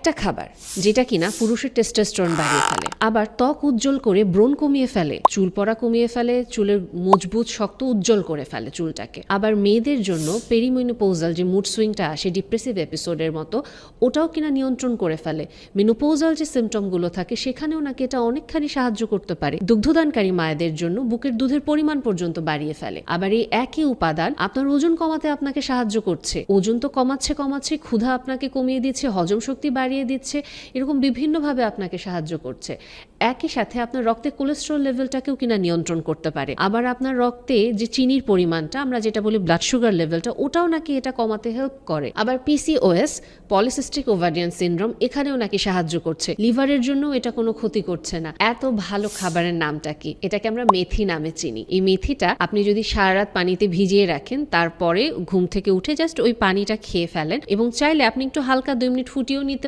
একটা খাবার যেটা কিনা পুরুষের টেস্টোস্টেরন বাড়িয়ে ফেলে, আবার ত্বক উজ্জ্বল করে ব্রণ কমিয়ে ফেলে, চুল পড়া কমিয়ে ফেলে, চুলের মজবুত শক্ত উজ্জ্বল করে ফেলে চুলটাকে। আবার মেয়েদের জন্য পেরিমেনোপৌজাল যে মুড সুইংটা আসে ডিপ্রেসিভ এপিসোডের মতো, ওটাও কিনা নিয়ন্ত্রণ করে ফেলে। মেনোপৌজাল যে সিমটমগুলো থাকে সেখানেও নাকি এটা অনেকখানি সাহায্য করতে পারে। দুগ্ধদানকারী মায়েদের জন্য বুকের দুধের পরিমাণ পর্যন্ত বাড়িয়ে ফেলে। আবার এই একই উপাদান আপনার ওজন কমাতে আপনাকে সাহায্য করছে। ওজন তো কমাচ্ছে, ক্ষুধা আপনাকে কমিয়ে দিচ্ছে, হজম শক্তি বাড়িয়ে দিচ্ছে, এরকম বিভিন্নভাবে আপনাকে সাহায্য করছে। একই সাথে আপনার রক্তে কোলেস্টেরল লেভেলটাকেও কিনা নিয়ন্ত্রণ করতে পারে। আবার আপনার রক্তে যে চিনির পরিমাণটা, আমরা যেটা বলি ব্লাড সুগার লেভেলটা, ওটাও নাকি এটা কমাতে হেল্প করে। আবার পিসিওএস, পলিসিস্টিক ওভারিয়ান সিনড্রোম, এখানেও নাকি সাহায্য করছে। লিভারের জন্য এটা কোনো ক্ষতি করছে না। এত ভালো খাবারের নামটা কি? এটাকে আমরা মেথি নামে চিনি। এই মেথিটা আপনি যদি সারা রাত পানিতে ভিজিয়ে রাখেন, তারপরে ঘুম থেকে উঠে জাস্ট ওই পানিটা খেয়ে ফেলেন, এবং চাইলে আপনি একটু হালকা 2 মিনিট ফুটিয়েও নিতে